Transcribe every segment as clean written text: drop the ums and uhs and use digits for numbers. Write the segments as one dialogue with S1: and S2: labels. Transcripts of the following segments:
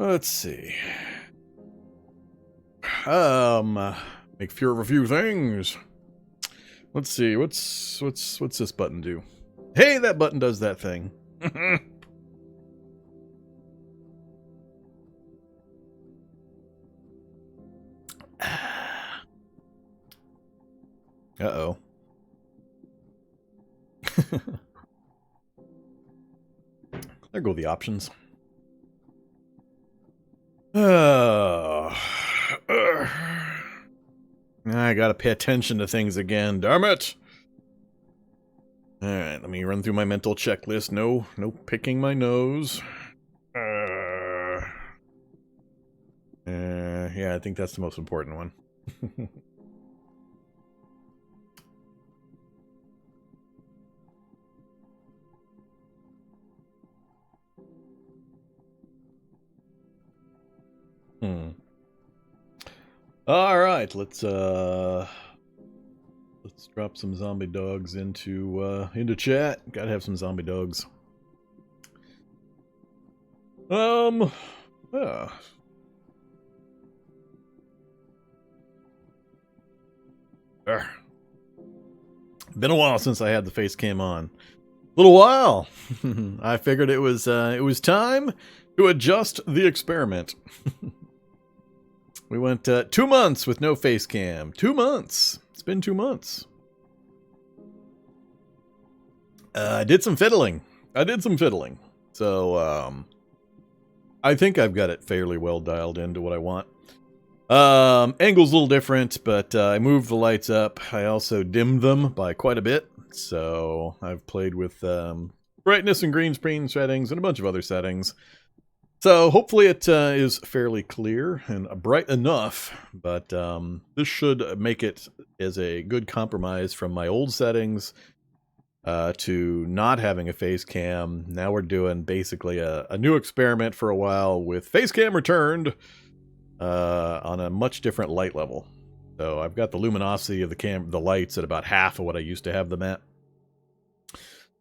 S1: Let's see. Make fewer of a few things. Let's see. What's this button do? Hey, that button does that thing. Uh-oh. There go the options. I gotta pay attention to things again, darn it! Alright, let me run through my mental checklist. No picking my nose. Yeah, I think that's the most important one. Alright, let's drop some zombie dogs into chat. Gotta have some zombie dogs. Yeah. Been a while since I had the face cam on. Little while. I figured it was time to adjust the experiment. We went 2 months with no face cam. 2 months. It's been 2 months. I did some fiddling. So, I think I've got it fairly well dialed into what I want. Angle's a little different, but I moved the lights up. I also dimmed them by quite a bit. So, I've played with brightness and green screen settings and a bunch of other settings. So hopefully it is fairly clear and bright enough, but this should make it as a good compromise from my old settings to not having a face cam. Now we're doing basically a new experiment for a while with face cam returned on a much different light level. So I've got the luminosity of the lights at about half of what I used to have them at.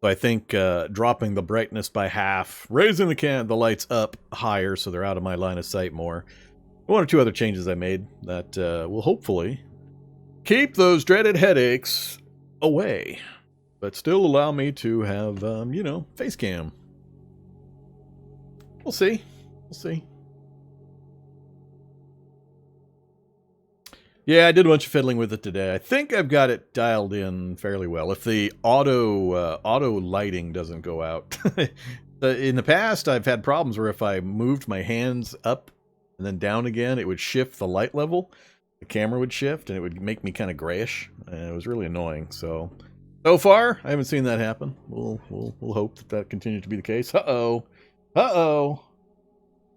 S1: So I think dropping the brightness by half, raising the lights up higher so they're out of my line of sight more. 1 or 2 other changes I made that will hopefully keep those dreaded headaches away, but still allow me to have, face cam. We'll see. Yeah, I did a bunch of fiddling with it today. I think I've got it dialed in fairly well. If the auto lighting doesn't go out. In the past, I've had problems where if I moved my hands up and then down again, it would shift the light level. The camera would shift, and it would make me kind of grayish. And it was really annoying. So far, I haven't seen that happen. We'll hope that continues to be the case. Uh-oh.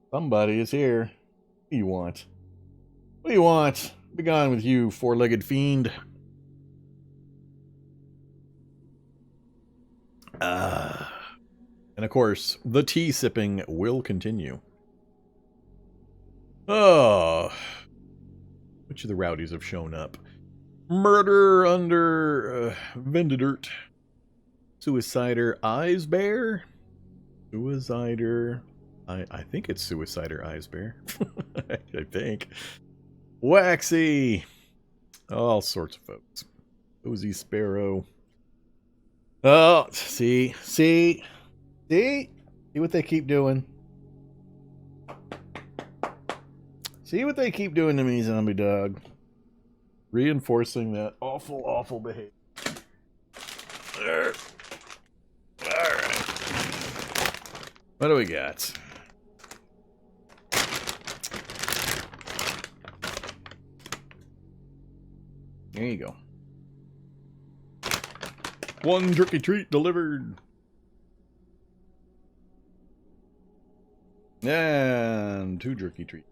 S1: Somebody is here. What do you want? Be gone with you, four-legged fiend. And of course, the tea sipping will continue. Oh. Which of the rowdies have shown up? Murder under Vendedirt. Suicider Eyes Bear? Suicider. I think it's Suicider Eyes Bear. I think. Waxy. All sorts of folks. Cozy Sparrow. Oh, see what they keep doing. See what they keep doing to me, zombie dog. Reinforcing that awful behavior. Alright. What do we got? There you go. 1 jerky treat delivered. And 2 jerky treats.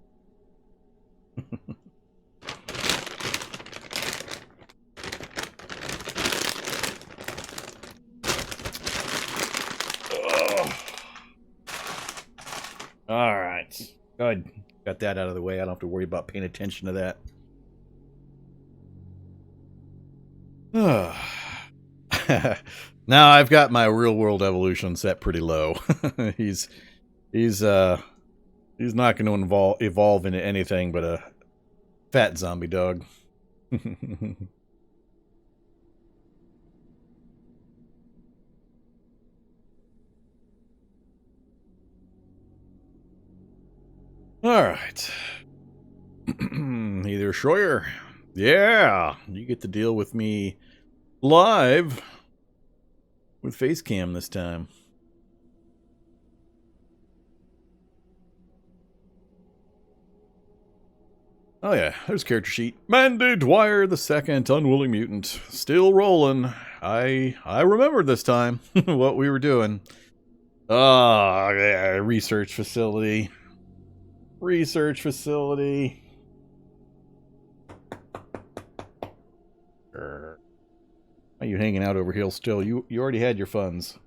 S1: All right. Good. Got that out of the way. I don't have to worry about paying attention to that. Now I've got my real world evolution set pretty low. he's He's not going to evolve into anything but a fat zombie dog. All right. Either Schroyer. Yeah, you get to deal with me live with Facecam this time. Oh yeah, there's character sheet. Mandy Dwyer the second, unwilling mutant, still rolling. I remember this time what we were doing. Oh yeah, research facility. Research facility. Why are you hanging out over here still? You already had your funds.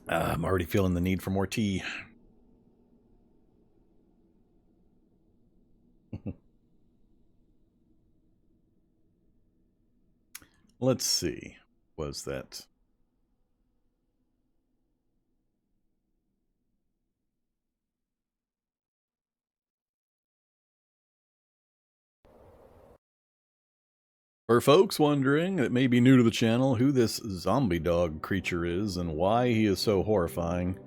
S1: I'm already feeling the need for more tea. Let's see. Was that? For folks wondering that may be new to the channel who this zombie dog creature is and why he is so horrifying,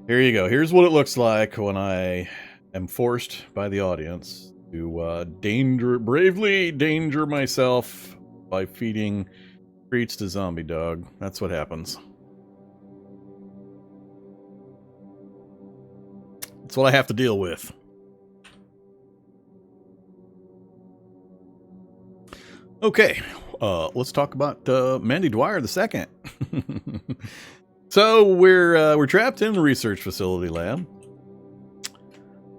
S1: here you go. Here's what it looks like when I am forced by the audience to bravely danger myself by feeding treats to zombie dog. That's what happens. That's what I have to deal with. Okay, let's talk about Mandy Dwyer the second. So we're trapped in the research facility lab.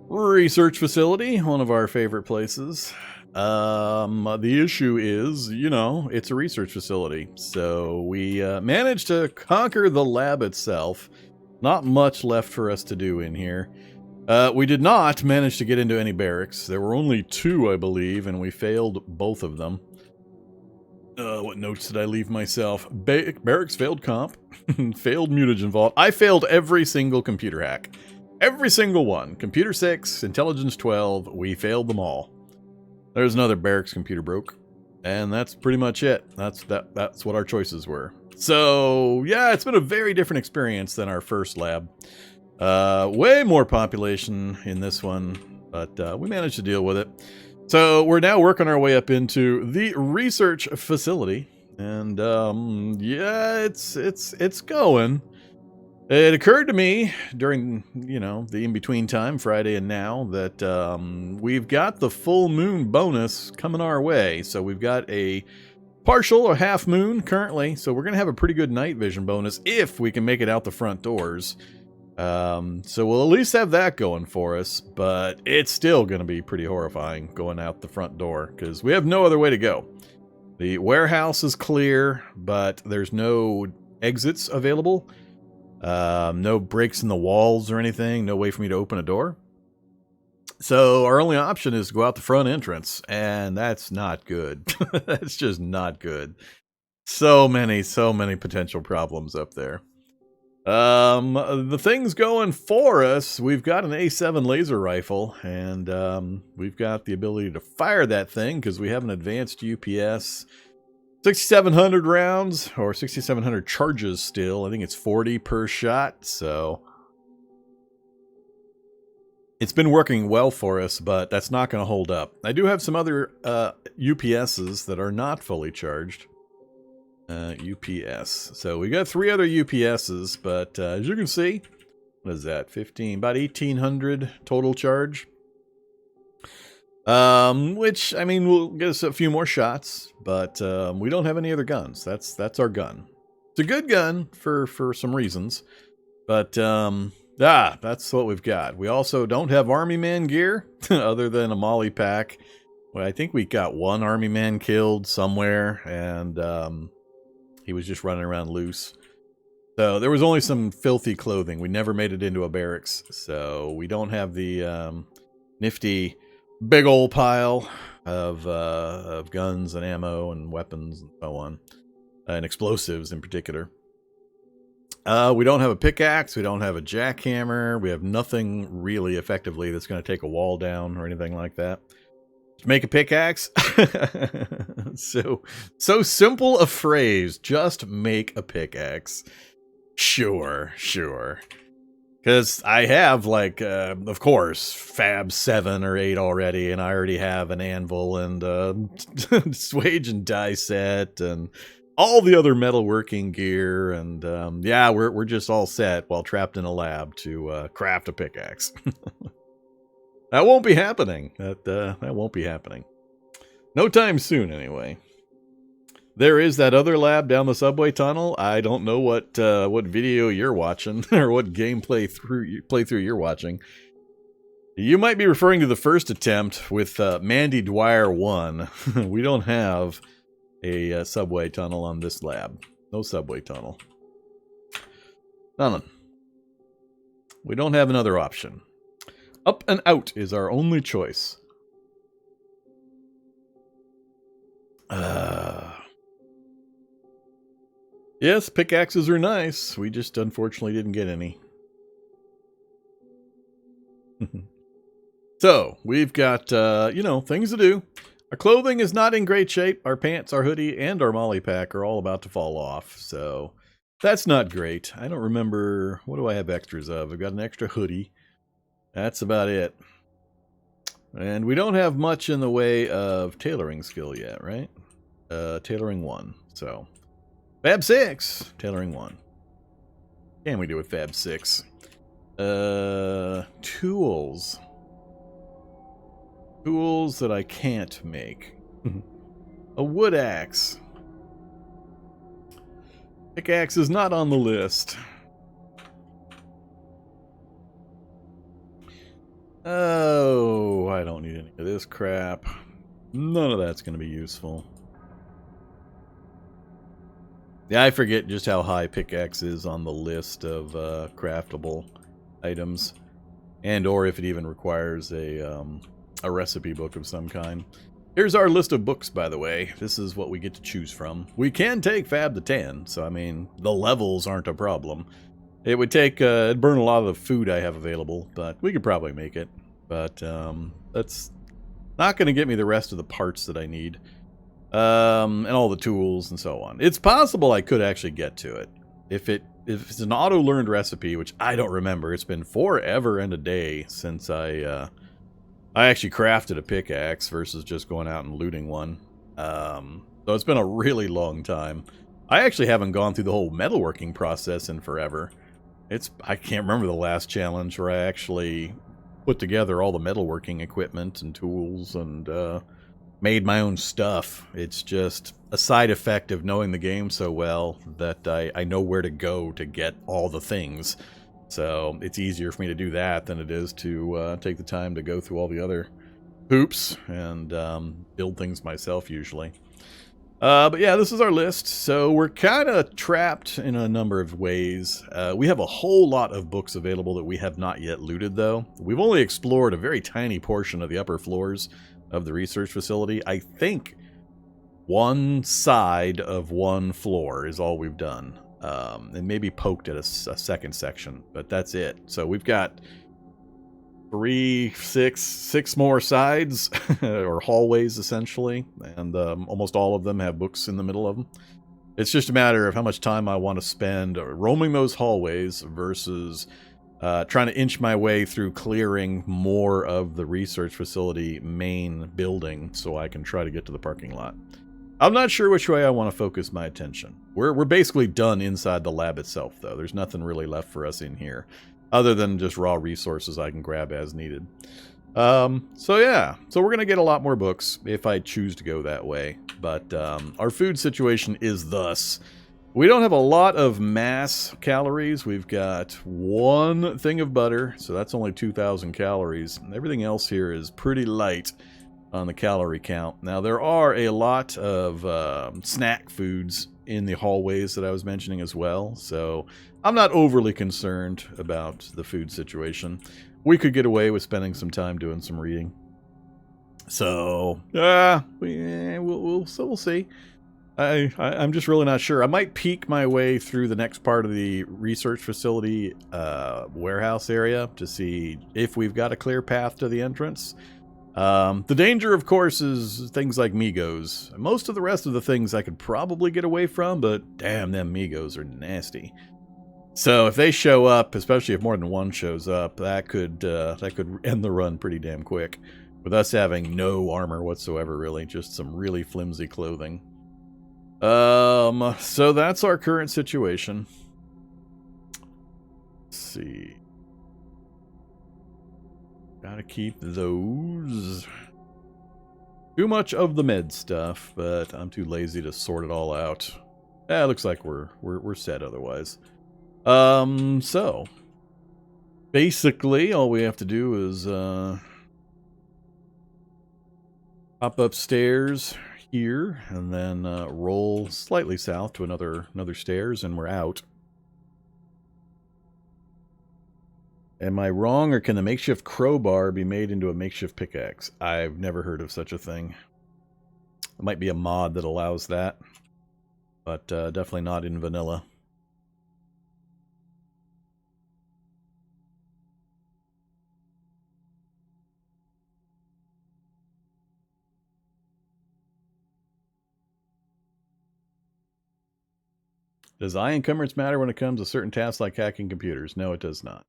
S1: Research facility, one of our favorite places. The issue is, you know, it's a research facility. So we managed to conquer the lab itself. Not much left for us to do in here. We did not manage to get into any barracks. There were only 2, I believe, and we failed both of them. What notes did I leave myself? Barracks failed comp. Failed mutagen vault. I failed every single computer hack. Every single one. Computer 6, intelligence 12. We failed them all. There's another barracks computer broke. And that's pretty much it. That's what our choices were. So, yeah, it's been a very different experience than our first lab. Way more population in this one, but we managed to deal with it. So we're now working our way up into the research facility, and yeah, it's going. It occurred to me during, you know, the in-between time, Friday and now, that we've got the full moon bonus coming our way. So we've got a partial or half moon currently, so we're gonna have a pretty good night vision bonus if we can make it out the front doors. So we'll at least have that going for us, but it's still going to be pretty horrifying going out the front door because we have no other way to go. The warehouse is clear, but there's no exits available. No breaks in the walls or anything. No way for me to open a door. So our only option is to go out the front entrance, and that's not good. That's just not good. So many potential problems up there. The things going for us, we've got an A7 laser rifle, and we've got the ability to fire that thing because we have an advanced UPS. 6,700 rounds, or 6,700 charges still. I think it's 40 per shot, so it's been working well for us, but that's not going to hold up. I do have some other UPSs that are not fully charged. UPS. So we got 3 other UPSs, but as you can see, what is that? 15, about 1,800 total charge. Which, I mean, will get us a few more shots, but we don't have any other guns. That's our gun. It's a good gun for some reasons, but that's what we've got. We also don't have Army Man gear other than a Molly pack. Well, I think we got 1 Army Man killed somewhere, and he was just running around loose. So there was only some filthy clothing. We never made it into a barracks, so we don't have the nifty big old pile of guns and ammo and weapons and so on, and explosives in particular. We don't have a pickaxe. We don't have a jackhammer. We have nothing really effectively that's going to take a wall down or anything like that. Make a pickaxe. so simple a phrase. Just make a pickaxe. Sure. Because I have, like, of course, Fab 7 or 8 already, and I already have an anvil and swage and die set and all the other metalworking gear, and yeah, we're just all set while trapped in a lab to craft a pickaxe. That won't be happening. That won't be happening. No time soon, anyway. There is that other lab down the subway tunnel. I don't know what video you're watching or what gameplay playthrough you're watching. You might be referring to the first attempt with Mandy Dwyer 1. We don't have a subway tunnel on this lab. No subway tunnel. None. We don't have another option. Up and out is our only choice. Yes, pickaxes are nice. We just unfortunately didn't get any. So, we've got, things to do. Our clothing is not in great shape. Our pants, our hoodie, and our molly pack are all about to fall off. So, that's not great. I don't remember. What do I have extras of? I've got an extra hoodie. That's about it. And we don't have much in the way of tailoring skill yet, right? Tailoring 1. So, Fab 6. Tailoring 1. Can we do with Fab 6? Tools. Tools that I can't make. A wood axe. Pickaxe is not on the list. Oh, I don't need any of this crap. None of that's going to be useful. Yeah, I forget just how high pickaxe is on the list of craftable items, and or if it even requires a recipe book of some kind. Here's our list of books, by the way. This is what we get to choose from. We can take Fab to 10, so I mean, the levels aren't a problem. It would take, it'd burn a lot of the food I have available, but we could probably make it. But that's not going to get me the rest of the parts that I need. And all the tools and so on. It's possible I could actually get to it. If it's an auto-learned recipe, which I don't remember. It's been forever and a day since I actually crafted a pickaxe versus just going out and looting one. So it's been a really long time. I actually haven't gone through the whole metalworking process in forever. I can't remember the last challenge where I actually put together all the metalworking equipment and tools and made my own stuff. It's just a side effect of knowing the game so well that I know where to go to get all the things. So it's easier for me to do that than it is to take the time to go through all the other hoops and build things myself usually. But yeah, this is our list. So we're kind of trapped in a number of ways. We have a whole lot of books available that we have not yet looted, though. We've only explored a very tiny portion of the upper floors of the research facility. I think one side of one floor is all we've done. And maybe poked at a second section, but that's it. So we've got six more sides, or hallways, essentially, and almost all of them have books in the middle of them. It's just a matter of how much time I want to spend roaming those hallways versus trying to inch my way through clearing more of the research facility main building so I can try to get to the parking lot. I'm not sure which way I want to focus my attention. We're basically done inside the lab itself, though. There's nothing really left for us in here, other than just raw resources I can grab as needed. So yeah, so we're going to get a lot more books if I choose to go that way. But our food situation is thus. We don't have a lot of mass calories. We've got one thing of butter, so that's only 2,000 calories. Everything else here is pretty light on the calorie count. Now, there are a lot of snack foods in the hallways that I was mentioning as well, so I'm not overly concerned about the food situation. We could get away with spending some time doing some reading. So, we'll see. I'm just really not sure. I might peek my way through the next part of the research facility warehouse area to see if we've got a clear path to the entrance. The danger, of course, is things like Migos. Most of the rest of the things I could probably get away from, but damn, them Migos are nasty. So if they show up, especially if more than one shows up, that could end the run pretty damn quick. With us having no armor whatsoever, really, just some really flimsy clothing. So that's our current situation. Let's see. Gotta keep those. Too much of the med stuff, but I'm too lazy to sort it all out. It looks like we're set otherwise. So basically all we have to do is hop upstairs here and then roll slightly south to another stairs and we're out. Am I wrong, or can the makeshift crowbar be made into a makeshift pickaxe? I've never heard of such a thing. There might be a mod that allows that, but definitely not in vanilla. Does eye encumbrance matter when it comes to certain tasks like hacking computers? No, it does not.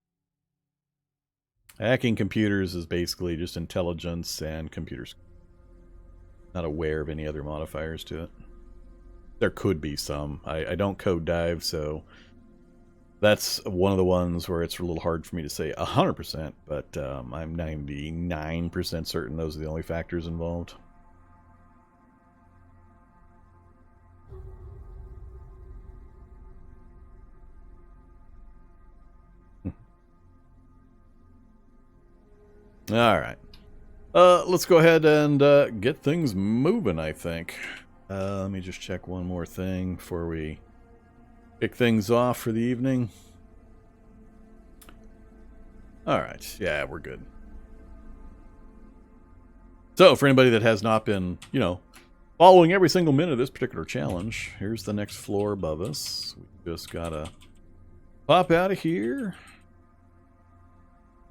S1: Hacking computers is basically just intelligence and computers. Not aware of any other modifiers to it. There could be some. I don't code dive, so that's one of the ones where it's a little hard for me to say 100%, but I'm 99% certain those are the only factors involved. All right. Let's go ahead and get things moving, I think. Let me just check one more thing before we kick things off for the evening. All right. Yeah, we're good. So, for anybody that has not been, following every single minute of this particular challenge, here's the next floor above us. We just gotta pop out of here.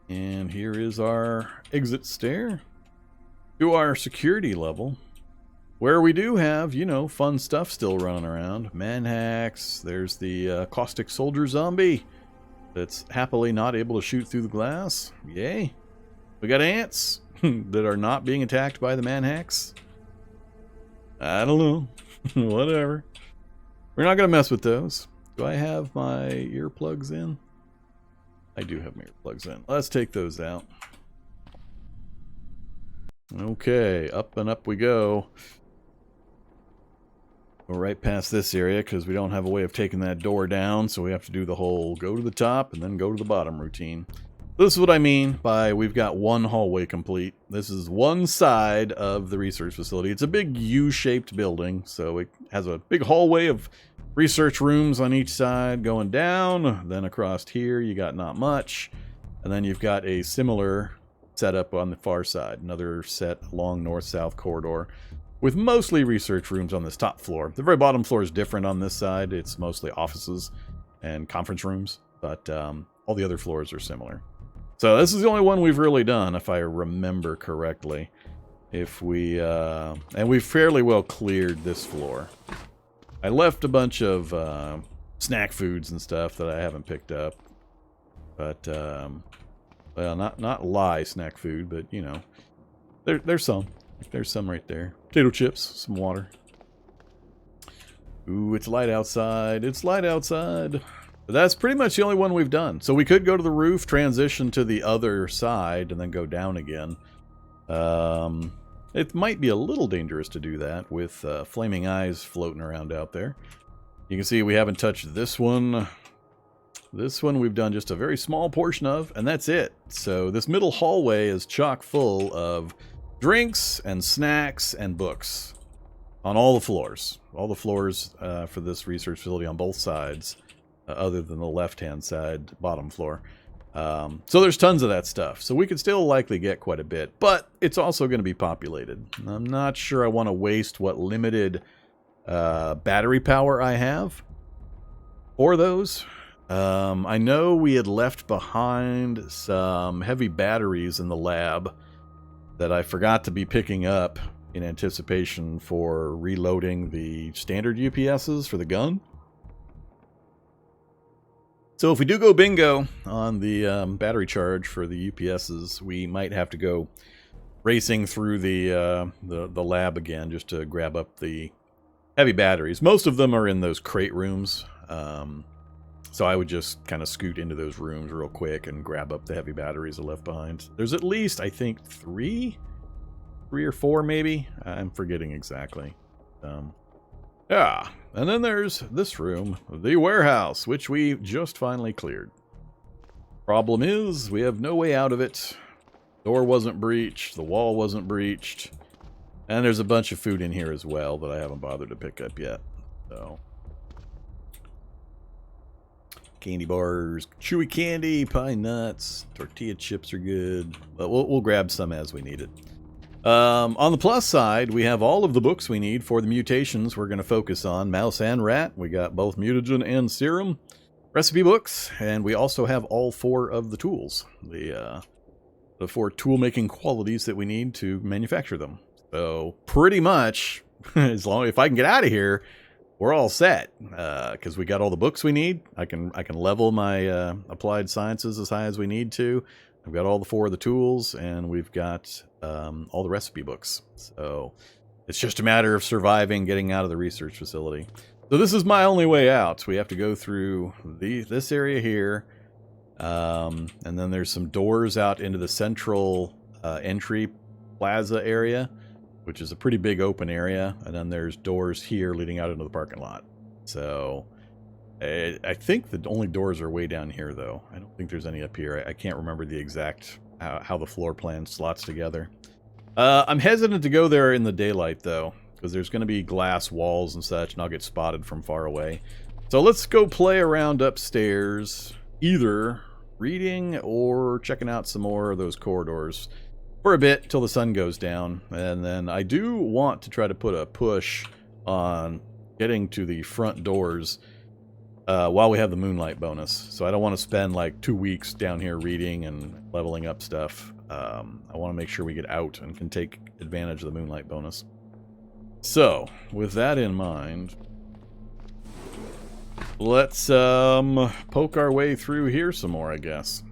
S1: And here is our exit stair to our security level, where we do have, fun stuff still running around. Manhacks, there's the caustic soldier zombie that's happily not able to shoot through the glass. Yay. We got ants that are not being attacked by the manhacks. I don't know. Whatever. We're not going to mess with those. Do I have my earplugs in? I do have my earplugs in. Let's take those out. Okay, up and up we go. Go right past this area because we don't have a way of taking that door down, so we have to do the whole go to the top and then go to the bottom routine. This is what I mean by we've got one hallway complete. This is one side of the research facility. It's a big U-shaped building, so it has a big hallway of research rooms on each side going down. Then across here you got not much, and then you've got a similar setup on the far side, another set along north-south corridor with mostly research rooms on this top floor. The very bottom floor is different on this side. It's mostly offices and conference rooms, but all the other floors are similar. So this is the only one we've really done, if I remember correctly. If we and we've fairly well cleared this floor. I left a bunch of snack foods and stuff that I haven't picked up, but well, not lie snack food, but there's some. There's some right there. Potato chips, some water. Ooh, it's light outside. It's light outside. But that's pretty much the only one we've done. So we could go to the roof, transition to the other side, and then go down again. It might be a little dangerous to do that with flaming eyes floating around out there. You can see we haven't touched this one. This one we've done just a very small portion of, and that's it. So this middle hallway is chock full of drinks and snacks and books on all the floors. All the floors for this research facility on both sides. Other than the left-hand side, bottom floor. So there's tons of that stuff. So we could still likely get quite a bit, but it's also going to be populated. I'm not sure I want to waste what limited battery power I have for those. I know we had left behind some heavy batteries in the lab that I forgot to be picking up in anticipation for reloading the standard UPSs for the gun. So if we do go bingo on the battery charge for the UPSs, we might have to go racing through the lab again just to grab up the heavy batteries. Most of them are in those crate rooms. So I would just kind of scoot into those rooms real quick and grab up the heavy batteries I left behind. There's at least, I think, three or four maybe. I'm forgetting exactly. Yeah, and then there's this room, the warehouse, which we just finally cleared. Problem is, we have no way out of it. Door wasn't breached, the wall wasn't breached, and there's a bunch of food in here as well that I haven't bothered to pick up yet. So, candy bars, chewy candy, pine nuts, tortilla chips are good, but we'll grab some as we need it. On the plus side, we have all of the books we need for the mutations we're going to focus on. Mouse and rat. We got both mutagen and serum recipe books. And we also have all four of the tools. The four tool-making qualities that we need to manufacture them. So pretty much, if I can get out of here, we're all set. Because we got all the books we need. I can level my applied sciences as high as we need to. I've got all the four of the tools, and we've got all the recipe books. So it's just a matter of surviving, getting out of the research facility. So this is my only way out. We have to go through this area here. And then there's some doors out into the central entry plaza area, which is a pretty big open area. And then there's doors here leading out into the parking lot. So I think the only doors are way down here, though. I don't think there's any up here. I can't remember the exact how the floor plan slots together. I'm hesitant to go there in the daylight, though, because there's going to be glass walls and such, and I'll get spotted from far away. So let's go play around upstairs, either reading or checking out some more of those corridors for a bit till the sun goes down. And then I do want to try to put a push on getting to the front doors while we have the moonlight bonus. So I don't want to spend like 2 weeks down here reading and leveling up stuff. I want to make sure we get out and can take advantage of the moonlight bonus. So, with that in mind, let's poke our way through here some more, I guess.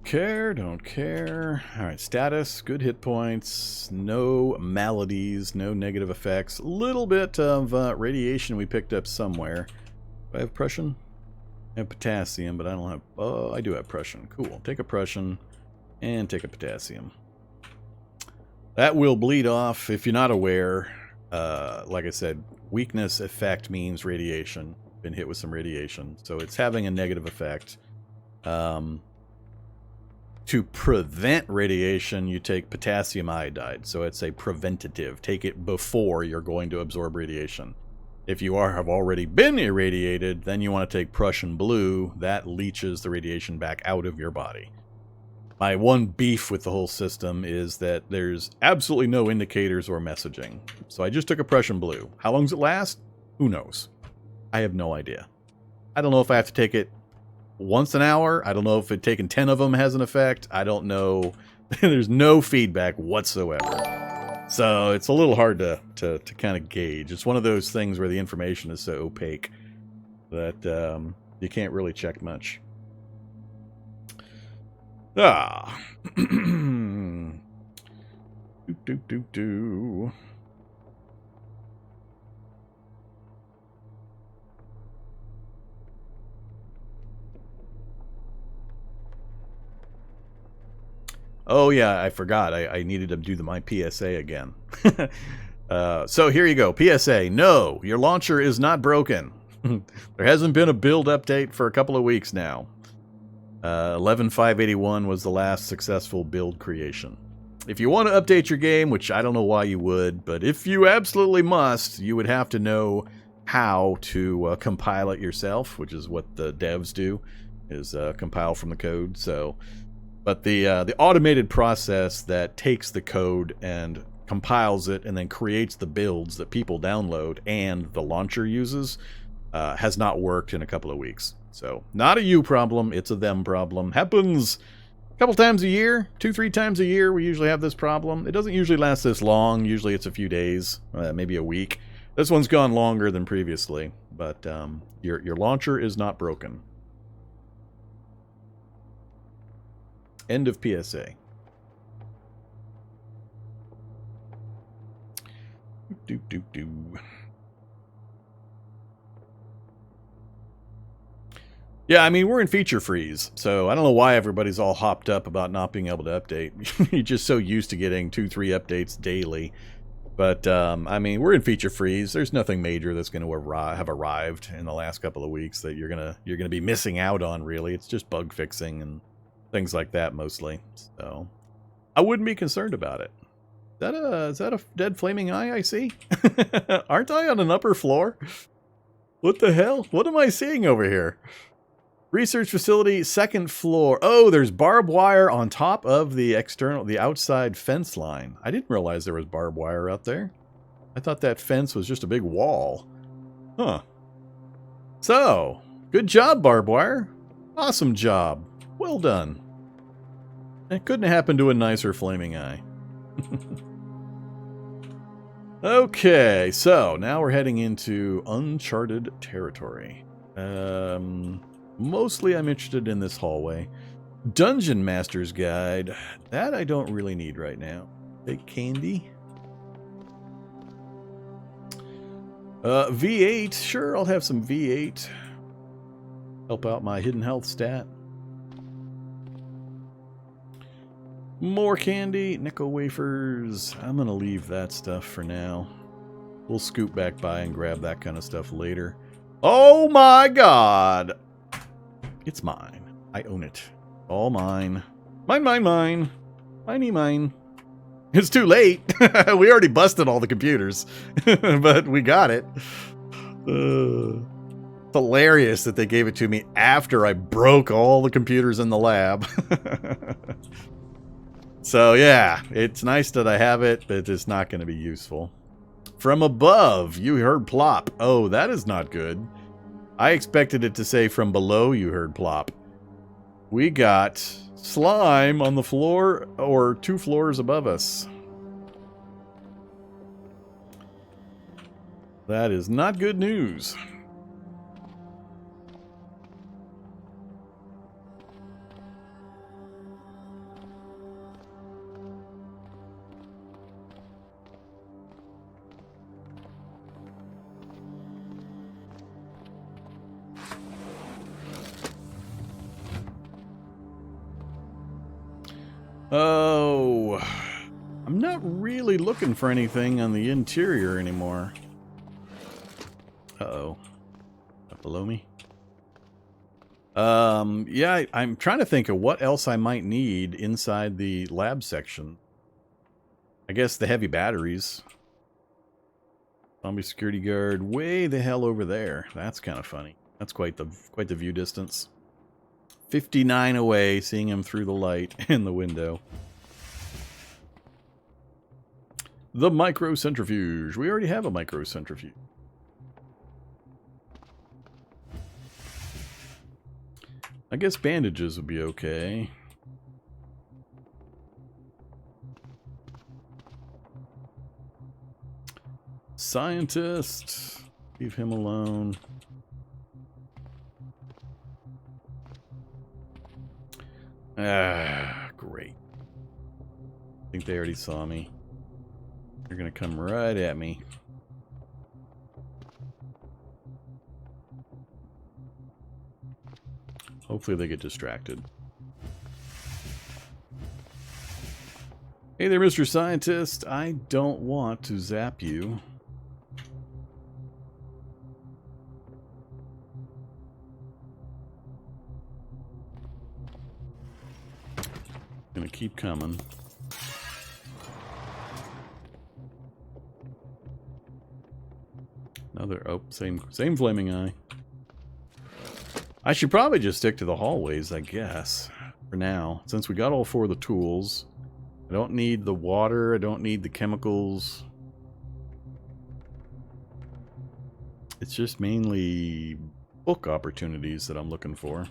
S1: Care, don't care. Alright, status, good hit points, no maladies, no negative effects. A little bit of radiation we picked up somewhere. Do I have Prussian? I have potassium, but I don't have... Oh, I do have Prussian. Cool. Take a Prussian and take a potassium. That will bleed off. If you're not aware, like I said, weakness effect means radiation. Been hit with some radiation. So it's having a negative effect. To prevent radiation, you take potassium iodide. So it's a preventative. Take it before you're going to absorb radiation. If you have already been irradiated, then you want to take Prussian blue. That leaches the radiation back out of your body. My one beef with the whole system is that there's absolutely no indicators or messaging. So I just took a Prussian blue. How long does it last? Who knows? I have no idea. I don't know if I have to take it once an hour. I don't know if taking 10 of them has an effect. I don't know. There's no feedback whatsoever. So it's a little hard to kind of gauge. It's one of those things where the information is so opaque that you can't really check much. Ah. do. Oh yeah, I forgot. I needed to do my PSA again. So here you go. PSA. No, your launcher is not broken. There hasn't been a build update for a couple of weeks now. 11.581 was the last successful build creation. if you want to update your game, which I don't know why you would, but if you absolutely must, you would have to know how to compile it yourself, which is what the devs do, is compile from the code. So, but the automated process that takes the code and compiles it and then creates the builds that people download and the launcher uses has not worked in a couple of weeks. So, not a you problem, it's a them problem. Happens a couple times a year, 2-3 times a year, we usually have this problem. It doesn't usually last this long. Usually it's a few days, maybe a week. This one's gone longer than previously, but your launcher is not broken. End of PSA. Do. Yeah, I mean, we're in feature freeze, so I don't know why everybody's all hopped up about not being able to update. You're just so used to getting 2-3 updates daily. But, I mean, we're in feature freeze. There's nothing major that's going to have arrived in the last couple of weeks that you're gonna be missing out on, really. It's just bug fixing and things like that, mostly. So, I wouldn't be concerned about it. Is that a dead flaming eye I see? Aren't I on an upper floor? What the hell? What am I seeing over here? Research facility, 2nd floor. Oh, there's barbed wire on top of the outside fence line. I didn't realize there was barbed wire out there. I thought that fence was just a big wall. Huh. So, good job, barbed wire. Awesome job. Well done. It couldn't happen to a nicer flaming eye. Okay, so now we're heading into uncharted territory. Mostly I'm interested in this hallway. Dungeon Master's Guide. That I don't really need right now. Take candy. V8. Sure, I'll have some V8. Help out my hidden health stat. More candy. Nickel wafers. I'm going to leave that stuff for now. We'll scoot back by and grab that kind of stuff later. Oh my god! It's mine. I own it. All mine. Mine, mine, mine. Miney, mine. It's too late. We already busted all the computers. But we got it. It's hilarious that they gave it to me after I broke all the computers in the lab. So yeah, it's nice that I have it, but it's not going to be useful. From above, you heard plop. Oh, that is not good. I expected it to say from below you heard plop. We got slime on the floor or 2 floors above us. That is not good news. Oh, I'm not really looking for anything on the interior anymore. Uh-oh. Up below me? Yeah, I'm trying to think of what else I might need inside the lab section. I guess the heavy batteries. Zombie security guard way the hell over there. That's kind of funny. That's quite the view distance. 59 away, seeing him through the light in the window. The microcentrifuge. We already have a microcentrifuge. I guess bandages would be okay. Scientist. Leave him alone. Ah, great. I think they already saw me. They're gonna come right at me. Hopefully they get distracted. Hey there, Mr. Scientist. I don't want to zap you. Gonna keep coming. Another, oh, same flaming eye. I should probably just stick to the hallways, I guess, for now. Since we got all 4 of the tools. I don't need the water, I don't need the chemicals. It's just mainly book opportunities that I'm looking for.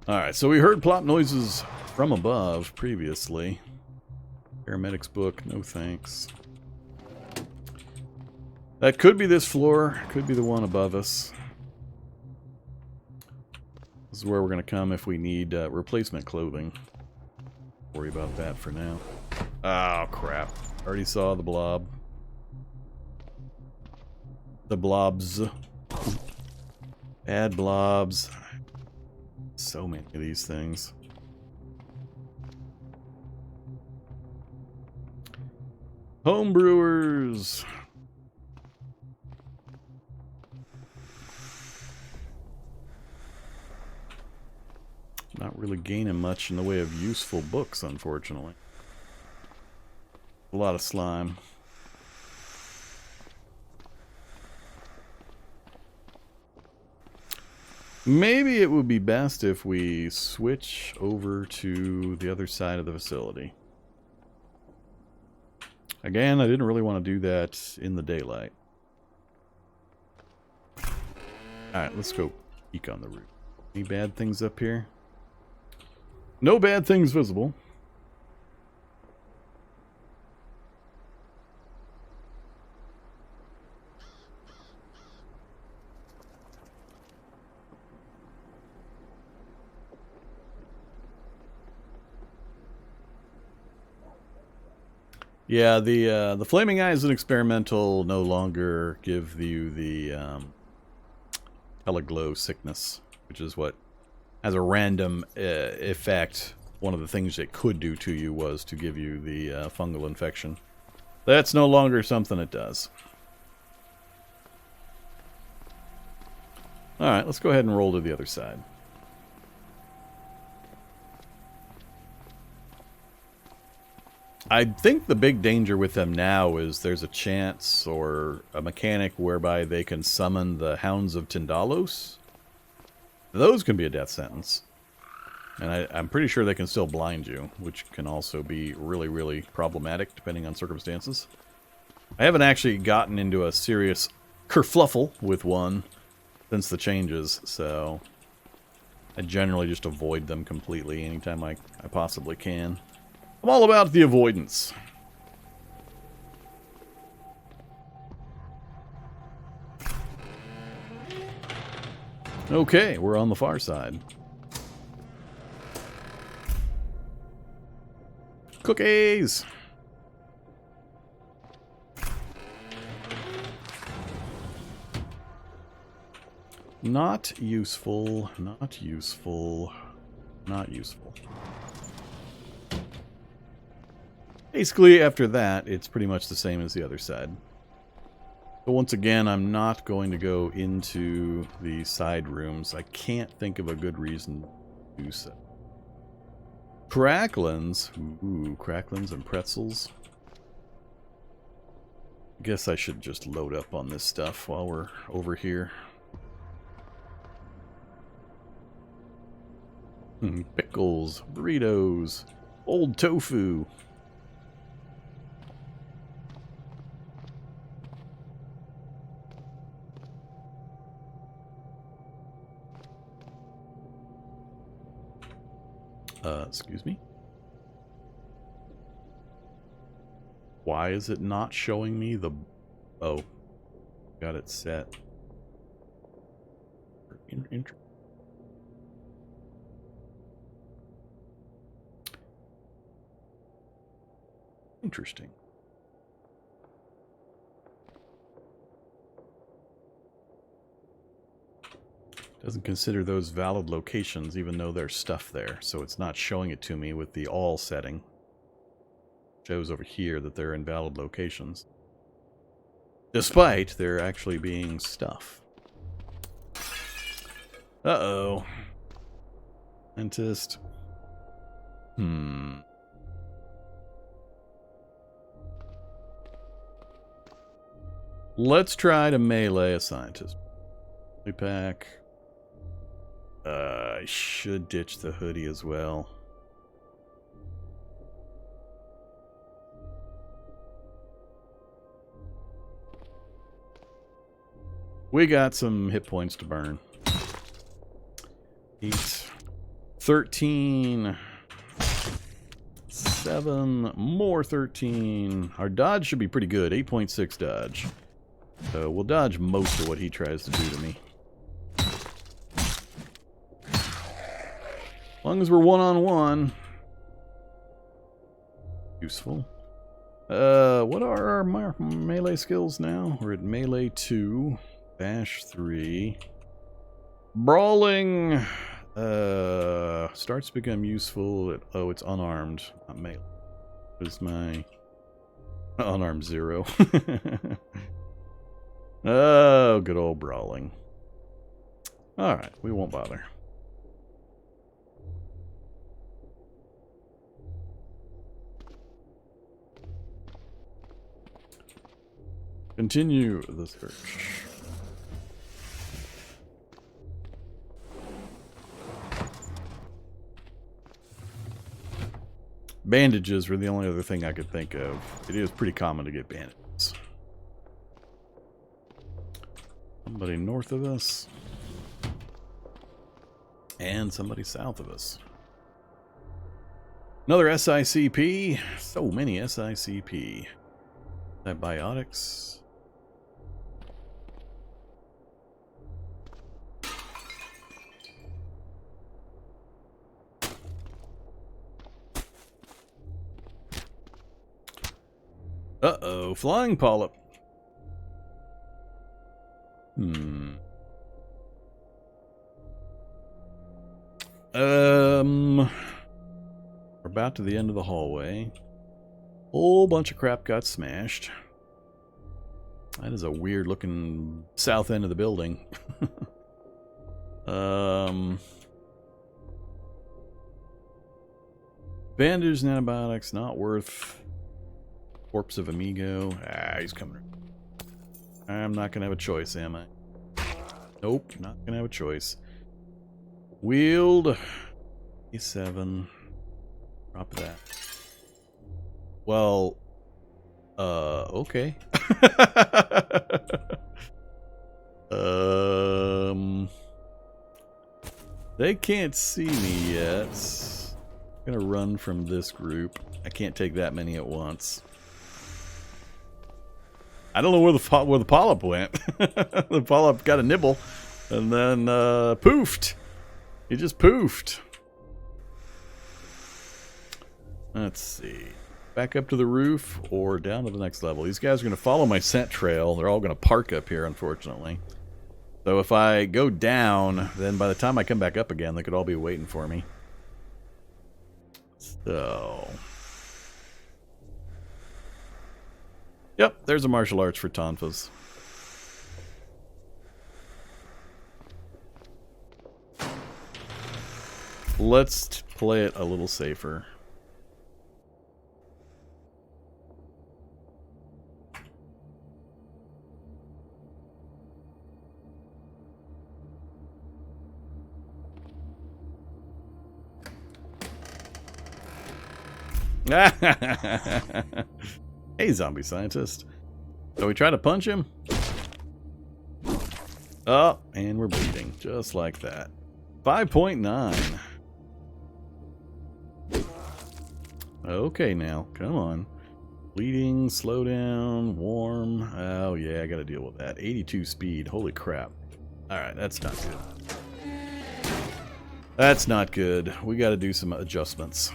S1: Alright, so we heard plop noises from above previously. Paramedics book, no thanks. That could be this floor, could be the one above us. This is where we're going to come if we need replacement clothing. Worry about that for now. Oh, crap. Already saw the blob. The blobs. Bad blobs. So many of these things. Homebrewers. Not really gaining much in the way of useful books, unfortunately. A lot of slime. Maybe it would be best if we switch over to the other side of the facility. Again, I didn't really want to do that in the daylight. Alright, let's go peek on the roof. Any bad things up here? No bad things visible. Yeah, the flaming eyes and experimental no longer give you the teleglow sickness, which is what, as a random effect, one of the things it could do to you was to give you the fungal infection. That's no longer something it does. Alright, let's go ahead and roll to the other side. I think the big danger with them now is there's a chance or a mechanic whereby they can summon the Hounds of Tindalos. Those can be a death sentence. And I'm pretty sure they can still blind you, which can also be really, really problematic depending on circumstances. I haven't actually gotten into a serious kerfluffle with one since the changes, so I generally just avoid them completely anytime I possibly can. I'm all about the avoidance. Okay, we're on the far side. Cookies! Not useful, not useful, not useful. Basically, after that, it's pretty much the same as the other side. But once again, I'm not going to go into the side rooms. I can't think of a good reason to do so. Cracklins. Ooh, cracklins and pretzels. I guess I should just load up on this stuff while we're over here. Pickles, burritos, old tofu. Excuse me? Why is it not showing me the... Oh. Got it set. Interesting. Doesn't consider those valid locations even though there's stuff there, so it's not showing it to me with the all setting. Shows over here that they're invalid locations. Despite there actually being stuff. Uh-oh. Dentist. Let's try to melee a scientist. Pack. I should ditch the hoodie as well. We got some hit points to burn. 8, 13, 7, more 13. Our dodge should be pretty good. 8.6 dodge. So we'll dodge most of what he tries to do to me. As long as we're one-on-one. Useful. What are our melee skills now? We're at melee 2. Bash 3. Brawling starts to become useful at, oh, it's unarmed, not melee. Is my unarmed 0. Oh, good old brawling. Alright, we won't bother. Continue the search. Bandages were the only other thing I could think of. It is pretty common to get bandages. Somebody north of us. And somebody south of us. Another SICP. So many SICP. Antibiotics. Uh-oh, flying polyp. We're about to the end of the hallway. Whole bunch of crap got smashed. That is a weird looking south end of the building. Bandage and antibiotics, not worth. Corpse of Amigo. Ah, he's coming. I'm not gonna have a choice, am I? Nope, not gonna have a choice. Wield. E7. Drop that. Well, okay. They can't see me yet. I'm gonna run from this group. I can't take that many at once. I don't know where the polyp went. The polyp got a nibble and then poofed. He just poofed. Let's see. Back up to the roof or down to the next level. These guys are going to follow my scent trail. They're all going to park up here, unfortunately. So if I go down, then by the time I come back up again, they could all be waiting for me. So... Yep, there's a martial arts for Tonfas. Let's play it a little safer. Hey, zombie scientist. So we try to punch him. Oh, and we're bleeding. Just like that. 5.9. Okay now. Come on. Bleeding, slow down, warm. Oh yeah, I gotta deal with that. 82 speed. Holy crap. Alright, that's not good. That's not good. We gotta do some adjustments.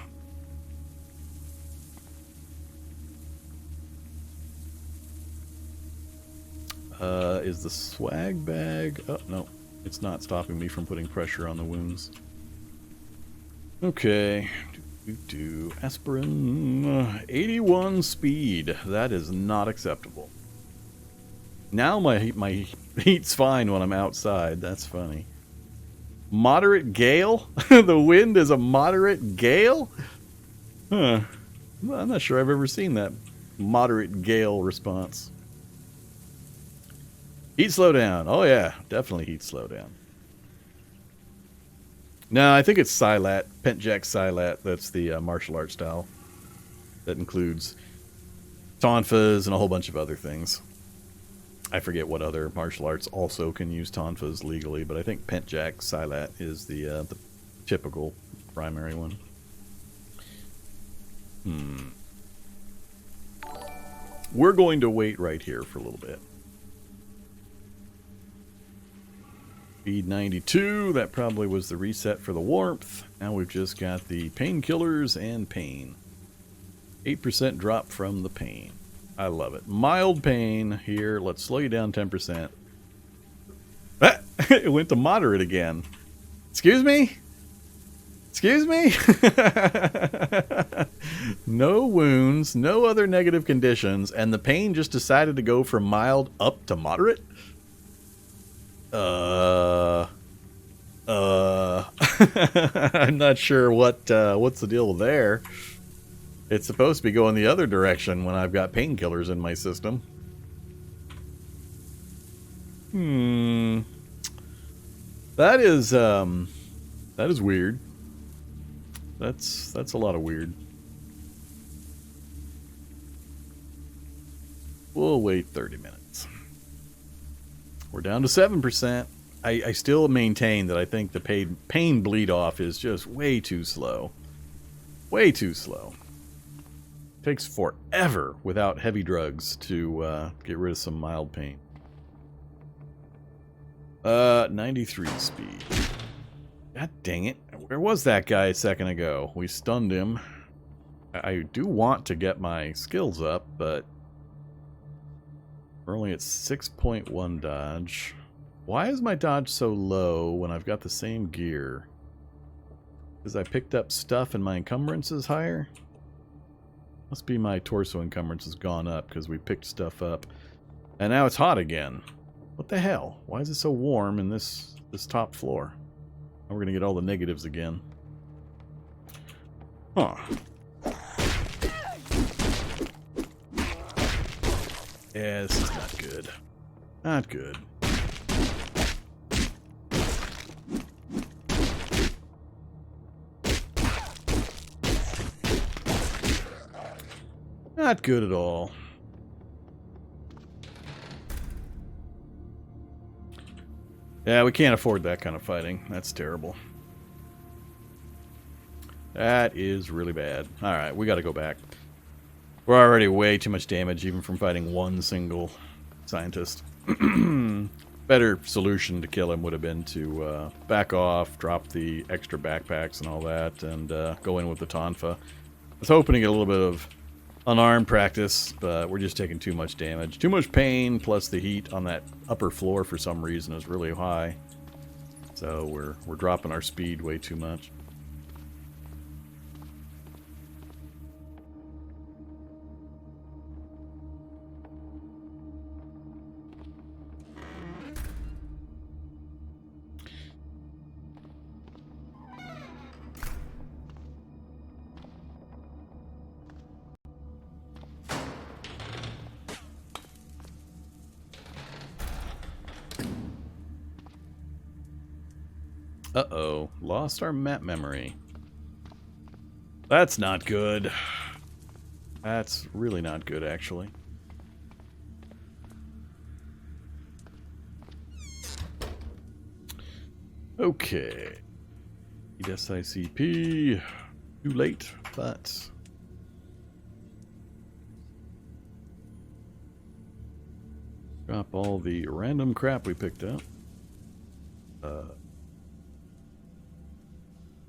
S1: Is the swag bag... Oh, no. It's not stopping me from putting pressure on the wounds. Okay. Aspirin. 81 speed. That is not acceptable. Now my heat's fine when I'm outside. That's funny. Moderate gale? The wind is a moderate gale? Huh. Well, I'm not sure I've ever seen that moderate gale response. Heat slowdown. Oh yeah, definitely heat slowdown. No, I think it's Silat, Pentjack Silat. That's the martial art style. That includes tonfas and a whole bunch of other things. I forget what other martial arts also can use tonfas legally, but I think Pentjack Silat is the typical primary one. We're going to wait right here for a little bit. Speed 92, that probably was the reset for the warmth. Now we've just got the painkillers and pain. 8% drop from the pain. I love it. Mild pain here. Let's slow you down 10%. Ah, it went to moderate again. Excuse me? Excuse me? No wounds, no other negative conditions, and the pain just decided to go from mild up to moderate? I'm not sure what's the deal there. It's supposed to be going the other direction when I've got painkillers in my system. That is weird. That's a lot of weird. We'll wait 30 minutes. We're down to 7%. I still maintain that I think the pain bleed off is just way too slow. Way too slow. Takes forever without heavy drugs to get rid of some mild pain. 93 speed. God dang it. Where was that guy a second ago? We stunned him. I do want to get my skills up, but we're only at 6.1 dodge. Why is my dodge so low when I've got the same gear? Because I picked up stuff and my encumbrance is higher? Must be my torso encumbrance has gone up because we picked stuff up. And now it's hot again. What the hell? Why is it so warm in this top floor? Now we're going to get all the negatives again. Huh. Yeah, this is not good. Not good. Not good at all. Yeah, we can't afford that kind of fighting. That's terrible. That is really bad. Alright, we gotta go back. We're already way too much damage even from fighting one single scientist. Better solution to kill him would have been to back off, drop the extra backpacks and all that, and go in with the Tonfa. I was hoping to get a little bit of unarmed practice, but we're just taking too much damage. Too much pain, plus the heat on that upper floor for some reason is really high. So we're dropping our speed way too much. Uh-oh, lost our map memory. That's not good. That's really not good, actually. Okay. SICP. Too late, but... drop all the random crap we picked up.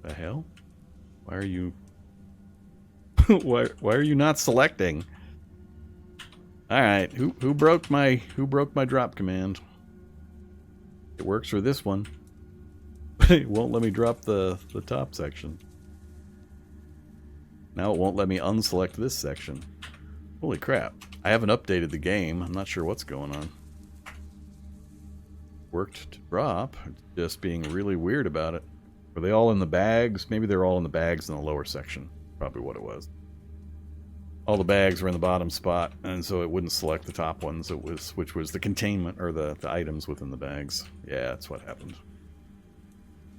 S1: The hell? Why are you... why are you not selecting? Alright, who broke my drop command? It works for this one. But it won't let me drop the top section. Now it won't let me unselect this section. Holy crap. I haven't updated the game. I'm not sure what's going on. Worked to drop. Just being really weird about it. Were they all in the bags? Maybe they're all in the bags in the lower section. probably what it was. All the bags were in the bottom spot, and so it wouldn't select the top ones. Which was the containment, or the items within the bags. Yeah, that's what happened.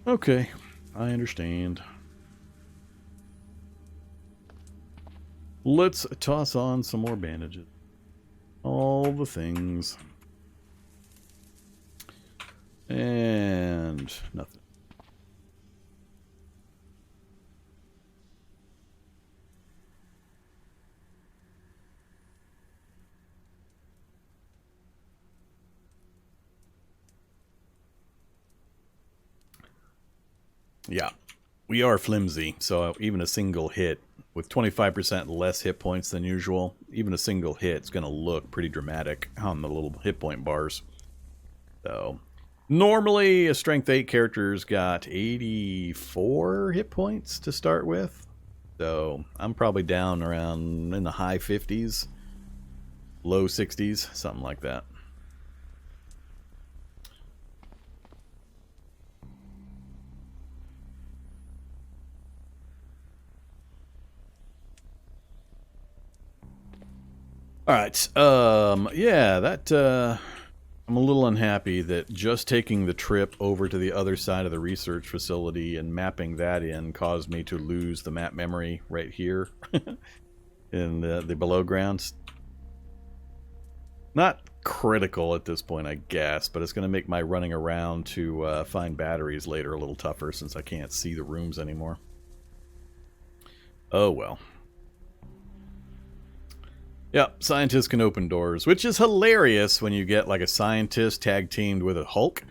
S1: Okay, I understand. Let's toss on some more bandages. All the things. And nothing. Yeah, we are flimsy, so even a single hit with 25% less hit points than usual, even a single hit is going to look pretty dramatic on the little hit point bars. So, normally a Strength 8 character's got 84 hit points to start with. So, I'm probably down around in the high 50s, low 60s, something like that. Alright, yeah, that, I'm a little unhappy that just taking the trip over to the other side of the research facility and mapping that in caused me to lose the map memory right here in the below grounds. Not critical at this point, I guess, but it's going to make my running around to find batteries later a little tougher since I can't see the rooms anymore. Oh well. Yep, scientists can open doors, which is hilarious when you get like a scientist tag teamed with a Hulk.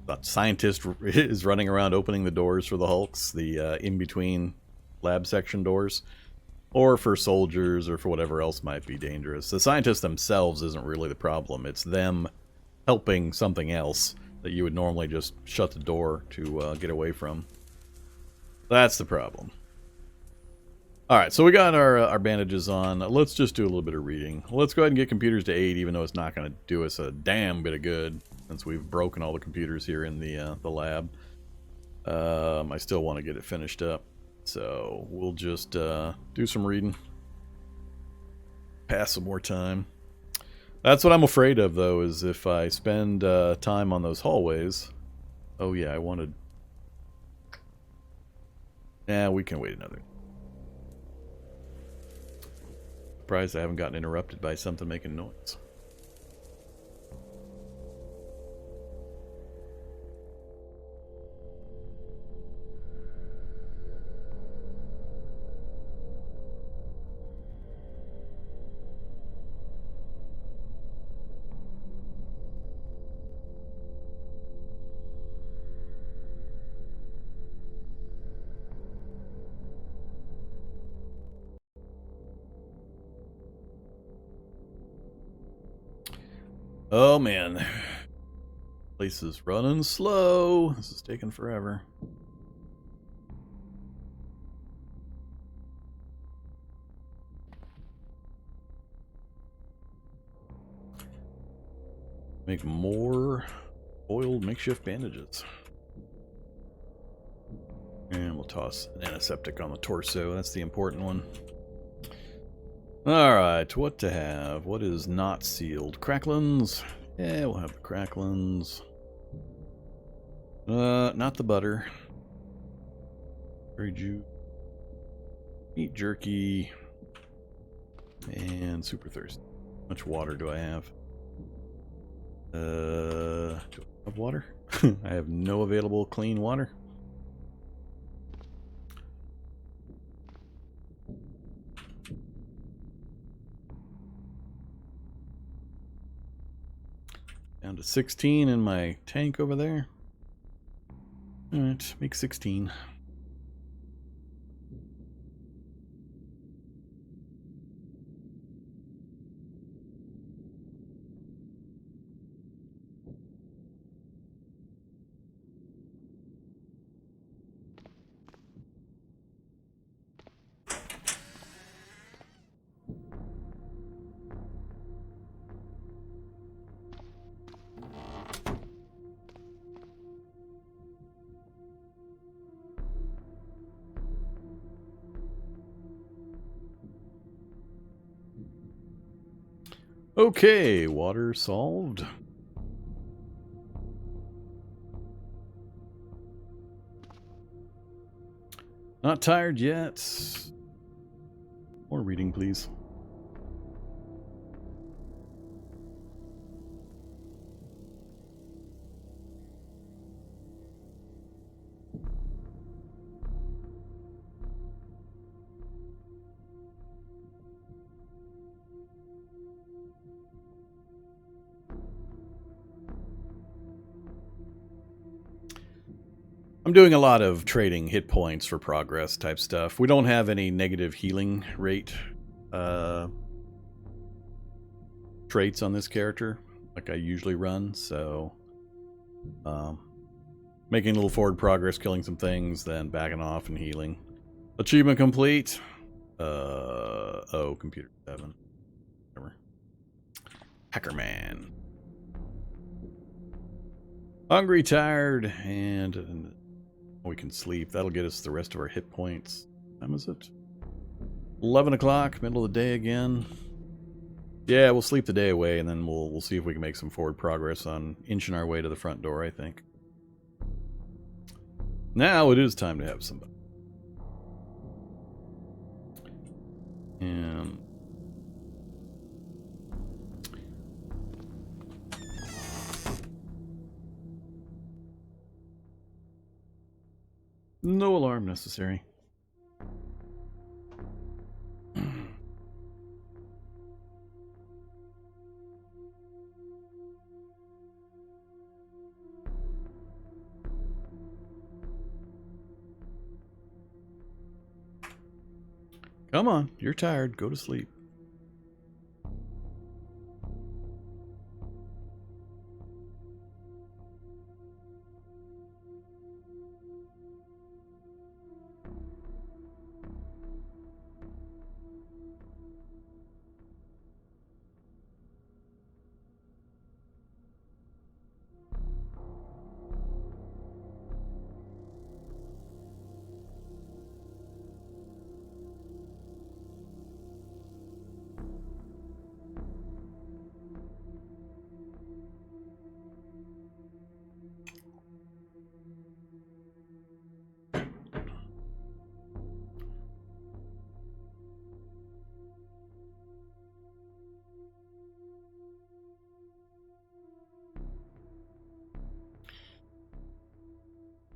S1: The scientist is running around opening the doors for the Hulks, the in-between lab section doors, or for soldiers or for whatever else might be dangerous. The scientists themselves isn't really the problem. It's them helping something else that you would normally just shut the door to get away from. That's the problem. Alright, so we got our bandages on. Let's just do a little bit of reading. Let's go ahead and get computers to 8, even though it's not going to do us a damn bit of good, since we've broken all the computers here in the lab. I still want to get it finished up, so we'll just do some reading. Pass some more time. That's what I'm afraid of, though, is if I spend time on those hallways... Oh yeah, I wanted... Yeah, we can wait another... Surprised I haven't gotten interrupted by something making noise. Oh man, place is running slow. This is taking forever. Make more oiled makeshift bandages. And we'll toss an antiseptic on the torso. That's the important one. Alright, what to have? What is not sealed? Cracklins? Yeah, we'll have the cracklins. Not the butter. Berry juice. Meat jerky. And super thirsty. How much water do I have? Do I have water? I have no available clean water. Down to 16 in my tank over there. Alright, make 16. Okay, water solved. Not tired yet. More reading, please. I'm doing a lot of trading hit points for progress type stuff. We don't have any negative healing rate traits on this character like I usually run, so making a little forward progress, killing some things, then backing off and healing. Achievement complete. Oh, computer 7. Whatever. Hacker man. Hungry, tired, and we can sleep. That'll get us the rest of our hit points. What time is it? 11 o'clock, middle of the day again. Yeah, we'll sleep the day away, and then we'll see if we can make some forward progress on inching our way to the front door, I think. Now it is time to have somebody. And no alarm necessary. Come on, you're tired. Go to sleep.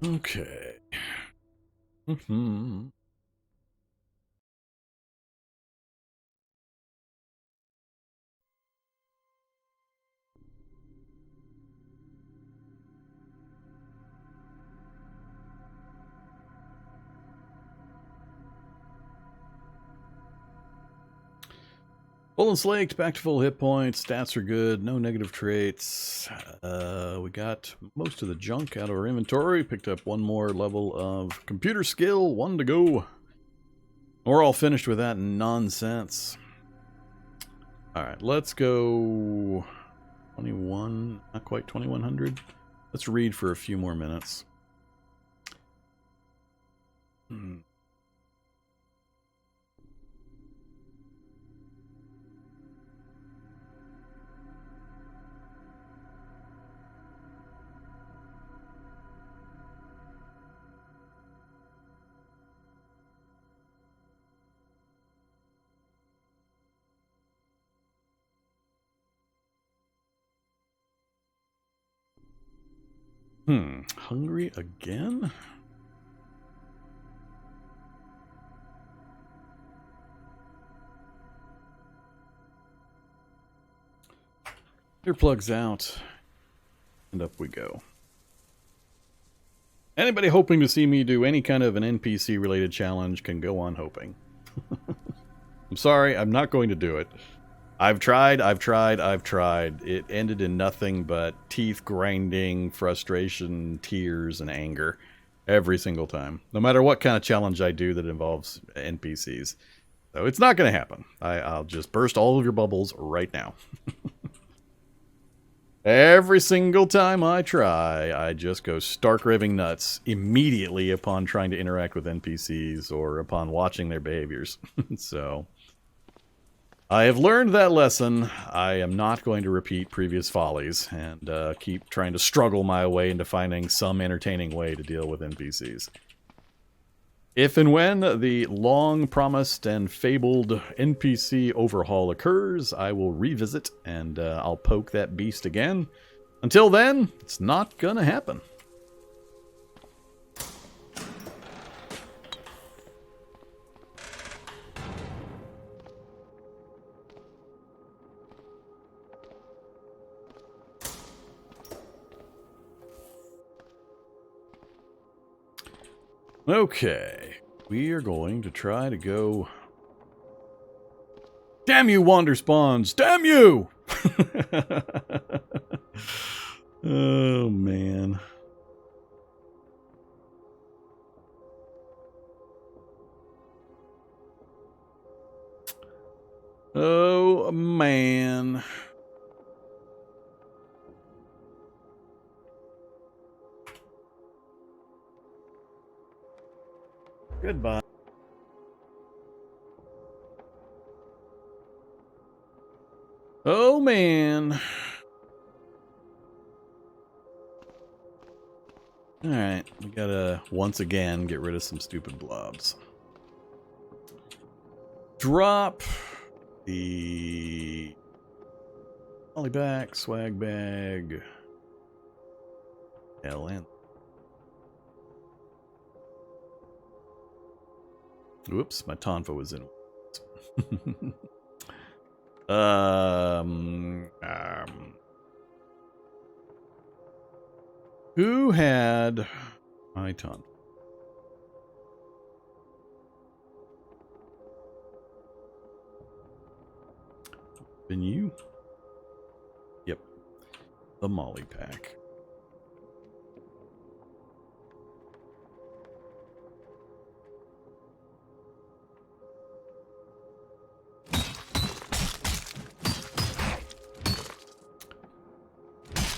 S1: Okay. Full and slaked, back to full hit points. Stats are good. No negative traits. We got most of the junk out of our inventory. Picked up one more level of computer skill. 1 to go. We're all finished with that nonsense. Alright, let's go 21, not quite 2100. Let's read for a few more minutes. Hungry again? Earplugs out, and up we go. Anybody hoping to see me do any kind of an NPC related challenge can go on hoping. I'm sorry, I'm not going to do it. I've tried. It ended in nothing but teeth grinding, frustration, tears, and anger. Every single time. No matter what kind of challenge I do that involves NPCs. So it's not going to happen. I'll just burst all of your bubbles right now. Every single time I try, I just go stark raving nuts immediately upon trying to interact with NPCs or upon watching their behaviors. So... I have learned that lesson. I am not going to repeat previous follies and keep trying to struggle my way into finding some entertaining way to deal with NPCs. If and when the long-promised and fabled NPC overhaul occurs, I will revisit and I'll poke that beast again. Until then, it's not gonna happen. Okay, we are going to try to go... Damn you, Wander Spawns! Damn you! Oh, man. Oh, man. Goodbye. Oh, man. Alright, we gotta, once again, get rid of some stupid blobs. Drop the polyback, swag bag, LN. Whoops, my Tonfa was in. Who had my Tonfa? Been you? Yep. The Molly pack.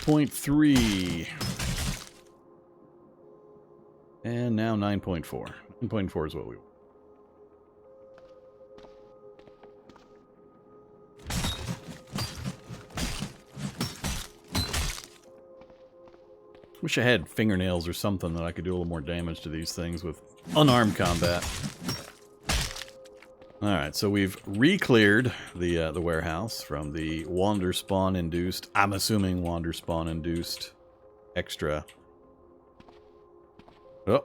S1: .3 and now 9.4. 9.4 is what we want. Wish I had fingernails or something that I could do a little more damage to these things with unarmed combat. Alright, so we've re-cleared the warehouse from the Wander Spawn induced, I'm assuming Wander Spawn induced extra. Oh.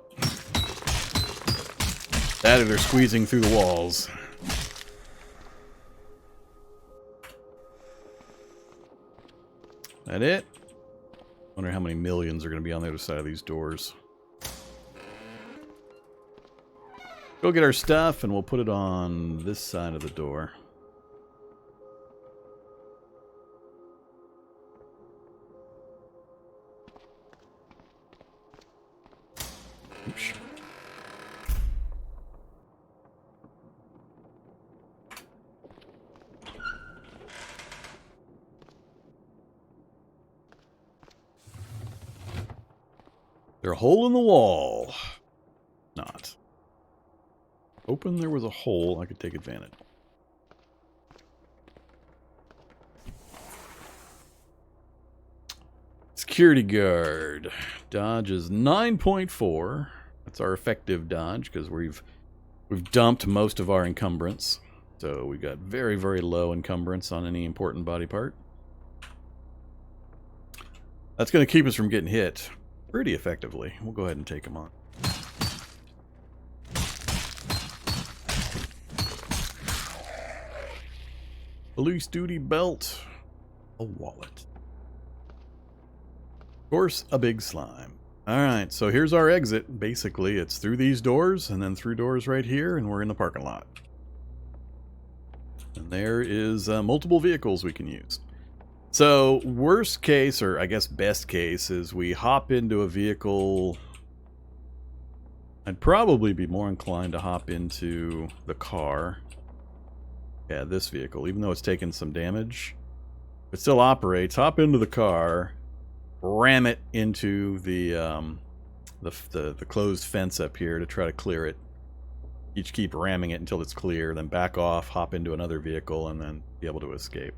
S1: That or they're squeezing through the walls. That it? Wonder how many millions are going to be on the other side of these doors. Go get our stuff and we'll put it on this side of the door. Oops. There's a hole in the wall. Not. Open, there was a hole. I could take advantage. Security guard. Dodge is 9.4. That's our effective dodge because we've dumped most of our encumbrance. So we got very, very low encumbrance on any important body part. That's going to keep us from getting hit pretty effectively. We'll go ahead and take them on. Police duty belt. A wallet. Of course, a big slime. Alright, so here's our exit. Basically, it's through these doors, and then through doors right here, and we're in the parking lot. And there is multiple vehicles we can use. So, worst case, or I guess best case, is we hop into a vehicle. I'd probably be more inclined to hop into the car. Yeah, this vehicle, even though it's taken some damage, it still operates. Hop into the car, ram it into the closed fence up here to try to clear it. Each keep ramming it until it's clear, then back off, hop into another vehicle, and then be able to escape.